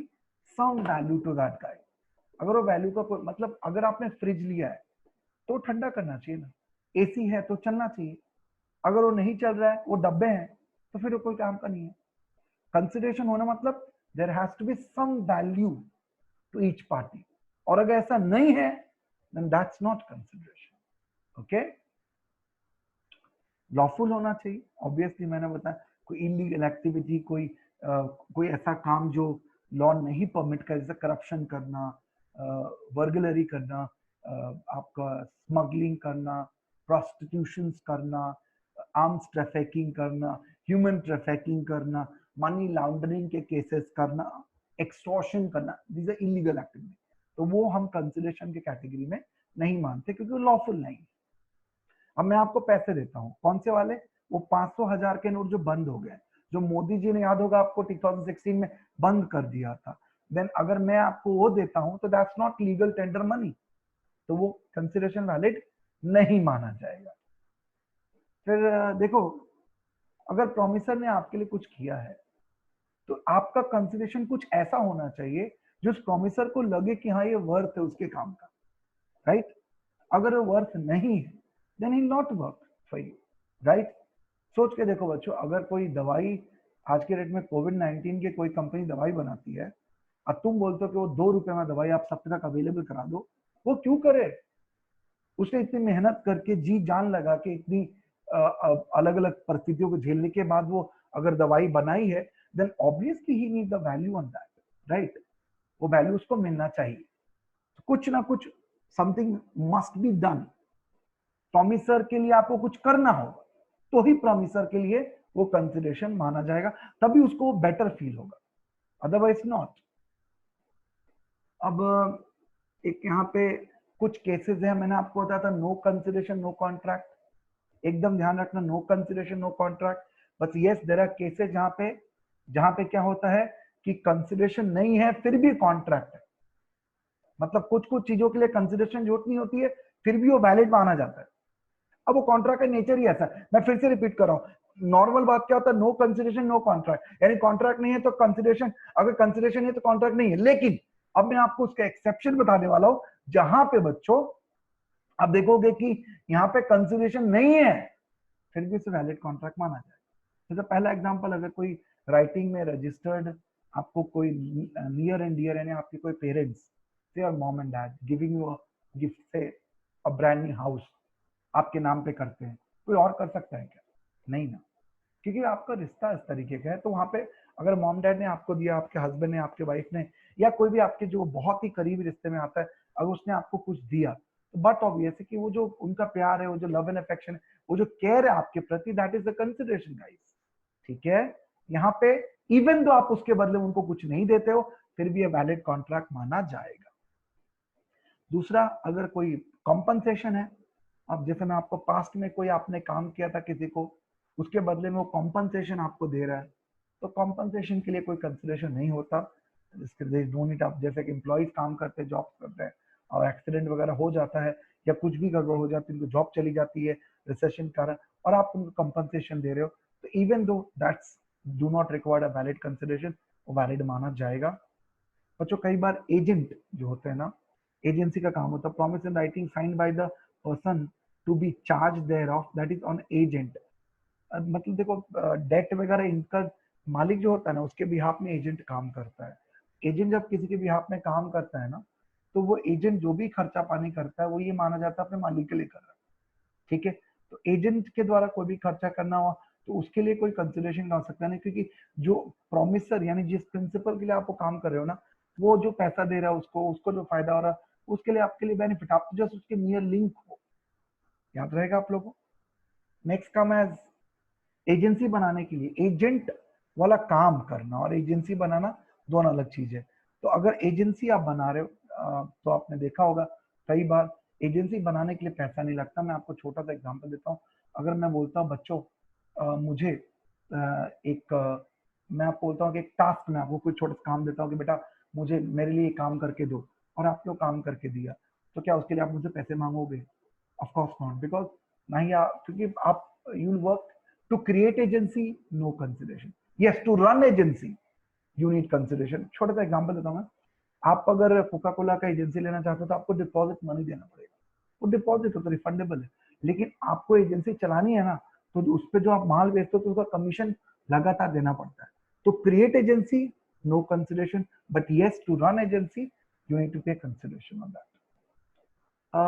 some value to that guy. अगर वो वैल्यू का कोई मतलब, अगर आपने फ्रिज लिया है तो ठंडा करना चाहिए ना, एसी है तो चलना चाहिए, अगर वो नहीं चल रहा है, वो डब्बे हैं, तो फिर वो कोई काम का नहीं है। कंसिडरेशन होना मतलब there has to be some value to each party, और अगर ऐसा नहीं है then that's not consideration. okay, lawful होना चाहिए, ऑब्वियसली मैंने बताया, कोई इलीगल एक्टिविटी, कोई ऐसा काम जो लॉ नहीं परमिट कर, जैसे करप्शन करना, वर्गलरी करना, आपका स्मगलिंग करना, प्रोस्टिट्यूशन करना, आर्म्स ट्रैफिकिंग करना, ह्यूमन ट्रैफिकिंग करना, मनी लॉन्ड्रिंग के केसेस करना, एक्सटॉर्शन करना, दीज आर इलीगल एक्टिविटी। तो वो हम कंसिडरेशन के कैटेगरी में नहीं मानते, क्योंकि वो लॉफुल नहीं। अब मैं आपको पैसे देता हूँ, कौन से वाले? वो 500,000 के नोट जो बंद हो गए, जो मोदी जी ने, याद होगा आपको, 2016 में बंद कर दिया था। देन अगर मैं आपको वो देता हूं, तो that's not legal tender money, तो वो कंसिडरेशन वैलिड नहीं माना जाएगा। फिर देखो, अगर प्रोमिसर ने आपके लिए कुछ किया है, तो आपका कंसिडरेशन कुछ ऐसा होना चाहिए जो उस प्रोमिसर को लगे कि हाँ ये वर्थ है उसके काम का, राइट? अगर वो वर्थ नहीं है, then he not work for you, right? सोच के देखो बच्चों, अगर कोई दवाई आज के डेट में कोविड-19 की कोई कंपनी दवाई बनाती है, अब तुम बोलते हो कि वो 2 रुपए में दवाई आप सब तक अवेलेबल करा दो, वो क्यों करे? उसने इतनी मेहनत करके, जी जान लगा के, इतनी अलग अलग परिस्थितियों को झेलने के बाद वो अगर दवाई बनाई है, then obviously he need the value on that, right? वो वैल्यू उसको मिलना चाहिए। तो कुछ ना कुछ something must be done. Promisor के लिए आपको कुछ करना होगा, तो ही प्रोमिसर के लिए वो कंसिडरेशन माना जाएगा, तभी उसको बेटर फील होगा, अदरवाइज नॉट। अब एक यहाँ पे कुछ केसेस है, मैंने आपको बताया था नो कंसिडरेशन नो कॉन्ट्रैक्ट, एकदम ध्यान रखना, no consideration no contract. But yes, there are cases जहां पे क्या होता है कि कंसिडरेशन नहीं है फिर भी कॉन्ट्रैक्ट है। मतलब कुछ कुछ चीजों के लिए कंसिडरेशन जरूरत नहीं होती है, फिर भी वो वैलिड माना जाता है। अब वो कॉन्ट्रैक्ट का नेचर ही ऐसा है। मैं फिर से रिपीट कर रहा हूँ, नॉर्मल बात क्या होता है, नो कंसिडरेशन नो कॉन्ट्रैक्ट, यानी कॉन्ट्रैक्ट नहीं है तो कंसिडरेशन, अगर कंसिडरेशन है तो कॉन्ट्रैक्ट नहीं है। लेकिन अब मैं आपको उसका एक्सेप्शन बताने वाला हूं, जहां पे बच्चों आप देखोगे कि यहाँ पे कंसिडरेशन नहीं है, फिर भी उसे वैलिड कॉन्ट्रैक्ट माना जाए। जैसे पहला एग्जांपल, अगर कोई राइटिंग में रजिस्टर्ड, आपको कोई नियर एंड डियर, यानी आपके कोई पेरेंट्स से और mom and dad giving you gift से अ ब्रांड न्यू हाउस आपके नाम पे करते हैं, कोई और कर सकता है क्या? नहीं ना, क्योंकि आपका रिश्ता इस तरीके का है। तो वहां पे अगर मॉम डैड ने आपको दिया, आपके हस्बैंड ने, आपके वाइफ ने, या कोई भी आपके जो बहुत ही करीबी रिश्ते में आता है, अगर उसने आपको कुछ दिया, तो बट ऑब्वियस है कि वो जो उनका प्यार है, वो जो लव एंड अफेक्शन है, वो जो केयर है आपके प्रति, that is the consideration guys. ठीक है, यहाँ पे इवन दो आप उसके बदले उनको कुछ नहीं देते हो, फिर भी ये वैलिड कॉन्ट्रैक्ट माना जाएगा। दूसरा, अगर कोई कॉम्पनसेशन है, अब जैसे मैं आपको पास्ट में कोई आपने काम किया था किसी को, उसके बदले में वो कॉम्पनसेशन आपको दे रहा है, तो कॉम्पनसेशन के लिए कोई कंसिडरेशन नहीं होता। इसके लिए डोंट नीड, आप जैसे कि एम्प्लॉइज काम करते हैं, जॉब करते हैं, और एक्सीडेंट वगैरह हो जाता है या कुछ भी गड़बड़ हो जाती है, उनको जॉब चली जाती है रिसेशन के कारण, और आप उनको कंपनसेशन दे रहे हो, तो even though that's do not required a valid consideration, वो वैलिड माना जाएगा। बच्चों कई बार एजेंट जो होते हैं ना, एजेंसी का काम होता है, promise in writing signed by the person to be charge thereof, that is on agent. मतलब देखो, डेट वगैरह इनका मालिक जो होता है ना, उसके बिहाफ में एजेंट काम करता है। एजेंट जब किसी के बिहाफ में काम करता है ना, तो वो एजेंट जो भी खर्चा पानी करता है, वो ये माना जाता है अपने मालिक के लिए कर रहा है। ठीक है, तो एजेंट के द्वारा कोई भी खर्चा करना हो, तो उसके लिए कोई कंसिडरेशन का हो सकता नहीं, क्योंकि जो प्रोमिसर यानी जिस प्रिंसिपल के लिए आप वो काम कर रहे हो ना, वो जो पैसा दे रहा है उसको, उसको जो फायदा हो रहा है, उसके लिए आपके लिए बेनिफिट, आप तो जस्ट उसके नियर लिंक हो। याद रहेगा आप लोगों को। नेक्स्ट काम है एजेंसी बनाने के लिए, एजेंट वाला काम करना और एजेंसी बनाना दोनों अलग चीज है। तो अगर एजेंसी आप बना रहे हो, तो आपने देखा होगा कई बार एजेंसी बनाने के लिए पैसा नहीं लगता। मैं आपको छोटा सा एग्जांपल देता हूँ। अगर मैं बोलता हूँ बच्चों, मुझे मैं आपको बोलता हूँ कि एक टास्क में आपको कोई छोटा सा काम देता हूँ कि बेटा मुझे मेरे लिए काम करके दो, और आप लोग काम करके दिया, तो क्या उसके लिए आप मुझसे पैसे मांगोगे? ऑफ कोर्स नॉट, बिकॉज नहीं आप, क्योंकि आप you work to create agency, no consideration. Yes, to run agency you need consideration. छोटा सा एग्जांपल देता हूँ मैं। आप अगर कोका कोला का एजेंसी लेना चाहते हो, तो आपको डिपॉजिट मनी देना पड़ेगा। वो डिपॉजिट होता है, रिफंडेबल है। लेकिन आपको एजेंसी चलानी है ना, तो उस पर जो आप माल बेचते हो, तो उसका कमीशन लगातार देना पड़ता है। तो create agency, no consideration, but yes to run agency you need to pay consideration on that.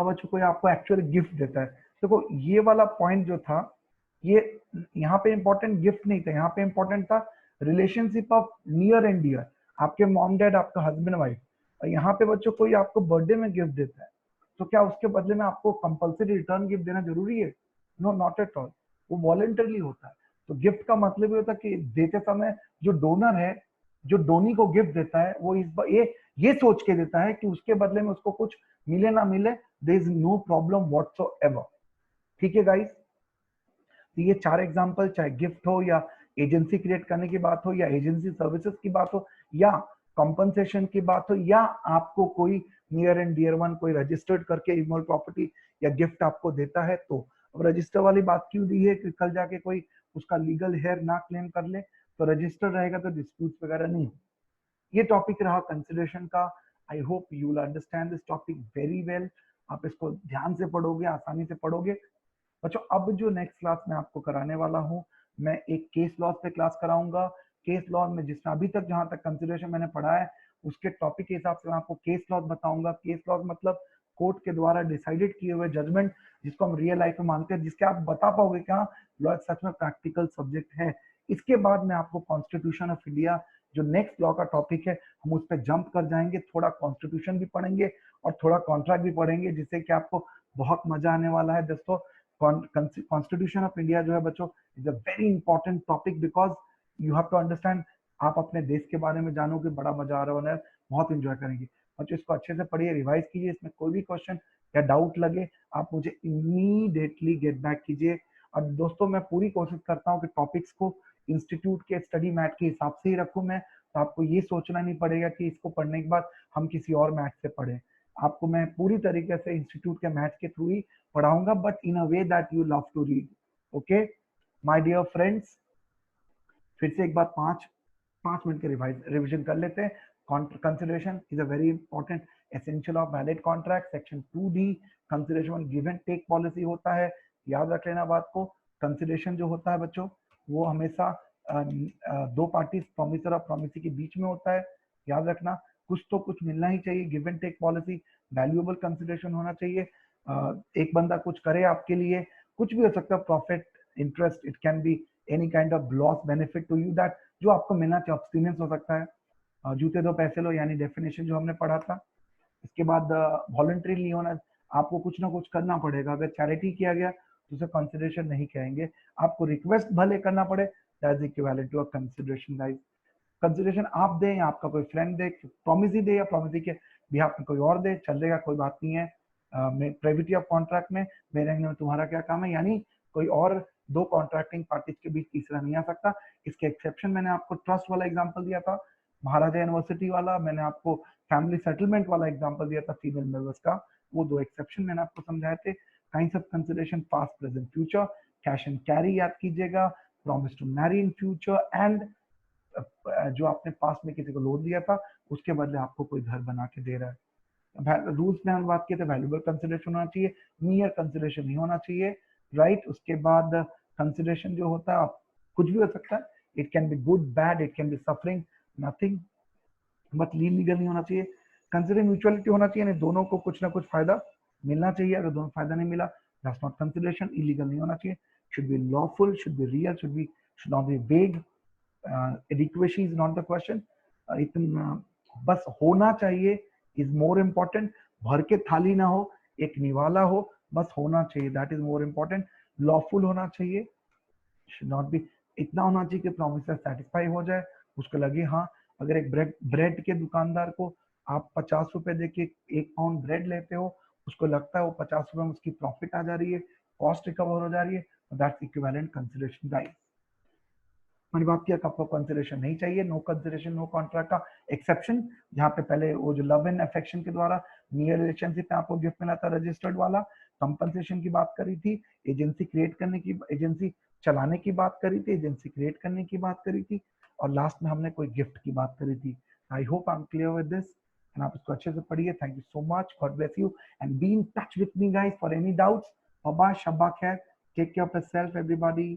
बच्चों कोई आपको एक्चुअली गिफ्ट देता है, देखो ये वाला पॉइंट जो था, ये यहाँ पे इंपॉर्टेंट गिफ्ट नहीं था, यहाँ पे इंपॉर्टेंट था relationship of near and dear, आपके मॉम डैड, आपका हस्बैंड वाइफ। और यहाँ पे बच्चों कोई आपको बर्थडे में गिफ्ट देता है, तो क्या उसके बदले में आपको कंपलसरी रिटर्न गिफ्ट देना जरूरी है? नो, नॉट एट ऑल, वो वॉलेंटरली होता है। तो गिफ्ट का मतलब ये होता है कि देते समय जो डोनर है, जो डोनी को गिफ्ट देता है, वो ये सोच के देता है कि उसके बदले में उसको कुछ मिले ना मिले, there is no problem whatsoever. ठीक है गाइस, तो ये चार एग्जांपल, चाहे गिफ्ट हो या एजेंसी क्रिएट करने की बात हो या एजेंसी सर्विसेज की बात हो या कंपनसेशन की बात हो या आपको कोई नियर एंड डियर वन कोई रजिस्टर्ड करके इमोल प्रॉपर्टी या गिफ्ट आपको देता है, तो अब रजिस्टर वाली बात क्यों दी है कि कल जाके कोई उसका लीगल हेयर ना क्लेम कर ले, तो रजिस्टर रहेगा तो डिस्प्यूट वगैरह नहीं। ये टॉपिक रहा कंसिडरेशन का। आई hope you will understand this topic very well. आप इसको ध्यान से पढ़ोगे, आसानी से पढ़ोगे। बच्चों अब जो नेक्स्ट क्लास मैं आपको कराने वाला हूँ, मैं एक केस लॉ पे क्लास कराऊंगा। केस लॉ में जिसने अभी तक जहां तक कंसिडरेशन मैंने पढ़ा है, उसके टॉपिक के हिसाब से मैं आपको केस लॉ बताऊंगा। केस लॉ मतलब कोर्ट के द्वारा डिसाइडेड किए हुए जजमेंट, जिसको हम रियल लाइफ में मानते हैं, जिसके आप बता पाओगे क्या लॉ सच में प्रैक्टिकल सब्जेक्ट है। इसके बाद मैं आपको कॉन्स्टिट्यूशन ऑफ इंडिया, जो नेक्स्ट लॉ का टॉपिक है, हम उस पर जंप कर जाएंगे। थोड़ा कॉन्स्टिट्यूशन भी पढ़ेंगे और थोड़ा कॉन्ट्रैक्ट भी पढ़ेंगे, जिससे कि आपको बहुत मजा आने वाला है दोस्तों। कॉन्स्टिट्यूशन ऑफ इंडिया जो है बच्चों, is a very important topic, because you have to understand. आप अपने देश के बारे में जानोगे, बड़ा मजा आ रहा है, बहुत इंजॉय करेंगे। बच्चों इसको अच्छे से पढ़िए, रिवाइज कीजिए। इसमें कोई भी क्वेश्चन या डाउट लगे, आप मुझे इमीडिएटली गेट बैक कीजिए। और दोस्तों मैं पूरी कोशिश करता हूँ कि टॉपिक्स को इंस्टीट्यूट के स्टडी मैट के हिसाब से ही रखूं मैं, तो आपको ये सोचना नहीं पड़ेगा कि इसको पढ़ने के बाद हम किसी और मैथ से पढ़ें। आपको मैं पूरी तरीके से इंस्टीट्यूट के मैथ्स के थ्रू ही पढ़ाऊंगा, but in a way that you love to read. Okay my dear friends, फिर से एक बार 5 मिनट के रिविजन कर लेते हैं। Consideration is a very important essential of valid contract. Section 2D consideration give and take policy होता है, याद रख लेना बात को। कंसिडरेशन जो होता है बच्चों, वो हमेशा दो पार्टीज प्रॉमिसर और प्रॉमिसी के बीच में होता है, याद रखना। कुछ तो कुछ मिलना ही चाहिए, give and take policy, valuable consideration होना चाहिए। एक बंदा कुछ करे आपके लिए, कुछ भी हो सकता है, profit, interest, it can be any kind of loss benefit to you, that जो आपको मिलना चाहिए, ऑब्स्टिनेंस हो सकता है। जूते दो पैसे लो, यानी डेफिनेशन जो हमने पढ़ा था। इसके बाद वॉलंटरी नहीं होना, आपको कुछ ना कुछ करना पड़ेगा। अगर चैरिटी किया गया तो उसे कंसिडरेशन नहीं कहेंगे। आपको रिक्वेस्ट भले करना पड़े, that is equivalent to a consideration guys. Consideration आप दें या आपका कोई फ्रेंड दे, प्रॉमिस ही दे या प्रॉमिस के बिहाफ में कोई और दे, चलेगा, कोई बात नहीं है। प्रेविटी ऑफ कॉन्ट्रैक्ट में मेरे अंगने में तुम्हारा क्या काम है, यानी कोई और दो कॉन्ट्रैक्टिंग पार्टीज के बीच तीसरा नहीं आ सकता। इसके एक्सेप्शन मैंने आपको ट्रस्ट वाला एग्जांपल दिया था, महाराजा यूनिवर्सिटी वाला, मैंने आपको फैमिली सेटलमेंट वाला एग्जांपल दिया था फीमेल मेंबर्स का, वो दो एक्सेप्शन मैंने आपको समझाए थे। Kinds of consideration, past, present, future, cash and carry याद कीजिएगा, promise to marry in future, and जो आपने पास में किसी को लोन दिया था उसके बदले आपको कोई घर बना के दे रहा है। रूल्स में हम बात किए थे, वैल्यूएबल कंसिडरेशन होना चाहिए, मियर कंसिडरेशन नहीं होना चाहिए, राइट। उसके बाद कंसिडरेशन जो होता है, कुछ भी हो सकता है, it can be good, bad, it can be suffering, nothing, but legal नहीं होना चाहिए। कंसिडर म्यूचुअलिटी होना चाहिए, यानी दोनों को कुछ ना कुछ फायदा मिलना चाहिए। अगर दोनों फायदा नहीं मिला, दैट्स नॉट कंसिडरेशन। इलीगल नहीं होना चाहिए, should be lawful, should be real, should not be vague. Adequacy is not the question, इतना बस होना चाहिए इज मोर इम्पोर्टेंट। भर के थाली ना हो, एक निवाला हो, बस होना चाहिए, that is more important. Lawful होना चाहिए, शुड नॉट बी, इतना होना चाहिए कि प्रॉमिस सेटिस्फाई हो जाए, उसको लगे हाँ। अगर एक ब्रेड के दुकानदार को आप 50 रुपए दे के 1 पाउंड ब्रेड लेते हो, उसको लगता है वो 50 रुपए में उसकी प्रॉफिट आ जा रही है, कॉस्ट रिकवर हो जा रही है, दैट्स इक्विवेलेंट कंसिडरेशन गाइस। मैंने बात किया आपको कंसिडरेशन नहीं चाहिए, नो कंसिडरेशन नो कॉन्ट्रैक्ट का एक्सेप्शन, जहाँ पे पहले वो जो लव एंड अफेक्शन के द्वारा नियर रिलेशनशिप में आपको गिफ्ट मिला था रजिस्टर्ड वाला, कंपनसेशन की बात करी थी, एजेंसी क्रिएट करने की, एजेंसी चलाने की बात करी थी, एजेंसी क्रिएट करने की बात करी थी, और लास्ट में हमने कोई गिफ्ट की बात करी थी। I hope I am clear with this, and आप इसको अच्छे से पढ़िए। Thank you so much, God bless you, and be in touch with me guys for any doubts. Bye bye, शब्बा खैर, take care of yourself everybody.